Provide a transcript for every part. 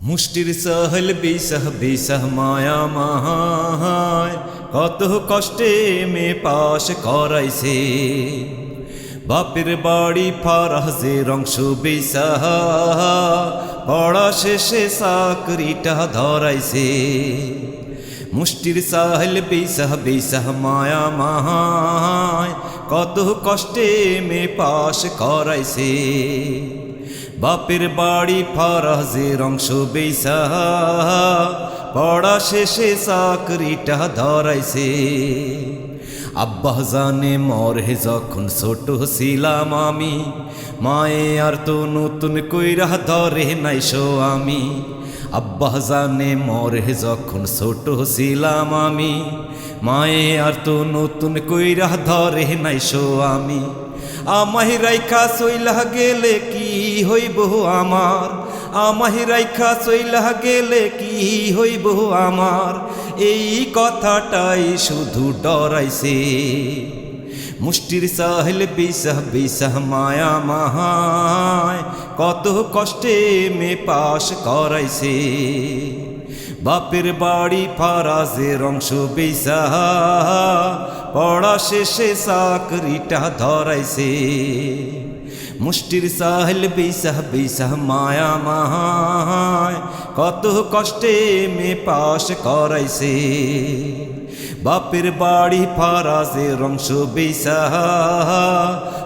মুষ্টির সাহল বিসহ বিসহ মায়া মাহায় কত কষ্টে মে পাশ করাইছে বাপের বাড়ি ফারাজের অংশ বিসহ পড়া শেষে চাকরিটা ধরাইছে মুষ্টির সাহল বিসহ বিসহ মায়া মাহায় কত কষ্টে মে পাশ করাইছে বাপের বাড়ি ফারাজের অংশ বেসা পড়া শেষে চাকরিটা ধরাইছে আব্বা জানে মরে যখন ছোট ছিলাম আমি মায়ে আর তো নতুন কইরা ধরে নাইসো আমি আব্বা জানে মরে যখন ছোট ছিলাম আমি মায়ে আর তো নতুন কইরা ধরে নাইসো আমি আমাহি রাইখা চইলা গেলে কি হইব আমার আমাহি রাইখা চইলা গেলে কি হইব আমার এই কথাটাই শুধু ডরাইছে মুষ্টির সাহল বিসহ বিসহ মায়া মাহায় কত কষ্টে মে পাশ করাইছে বাপের বাড়ি ফারাজের অংশ বেসা পড়া শেষে চাকরিটা ধরাইছে মুষ্টির সাহল বিসহ বিসহ মায়া মাহায় কত কষ্টে মে পাশ করাইছে বাপের বাড়ি ফারাজের অংশ বেসা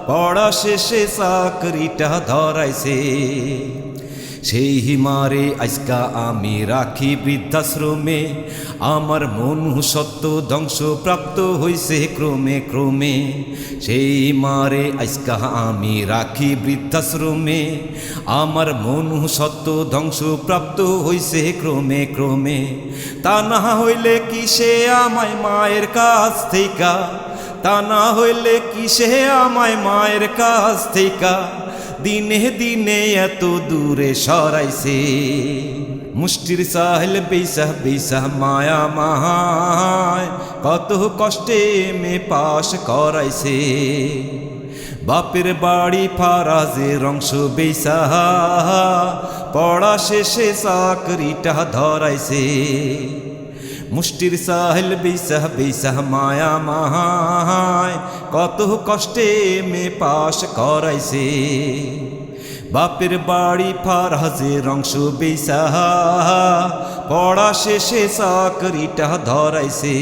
পড়া শেষে চাকরিটা ধরাইছে সেই হিমারে আজকা আমি রাখি বৃদ্ধাশ্রমে আমার মনুষ্যত্ব ধ্বংস প্রাপ্ত হইছে ক্রমে ক্রমে সেই মারে আজকা আমি রাখি বৃদ্ধাশ্রমে আমার মনুষ্যত্ব ধ্বংস প্রাপ্ত হইছে ক্রমে ক্রমে তা না হইলে কি সে আমায় মায়ের কাছ থেকে তা না হইলে কি সে আমায় মায়ের কাছ থেকে দিনে দিনে এত দূরে সরাইছে মুষ্টির সাহল বিসহ বিসহ মায়া মাহায় কত কষ্টে মে পাশ করাইছে বাপের বাড়ি ফারাজের অংশ বেসা পড়া শেষে চাকরিটা ধরাইছে মুষ্টির সাহল বিসহ বিসহ মায়া মাহায় কত কষ্টে মে পাশ করাইছে বাপের বাড়ি ফারাজের অংশ বেসা পড়া শেষে চাকরিটা ধরাইছে।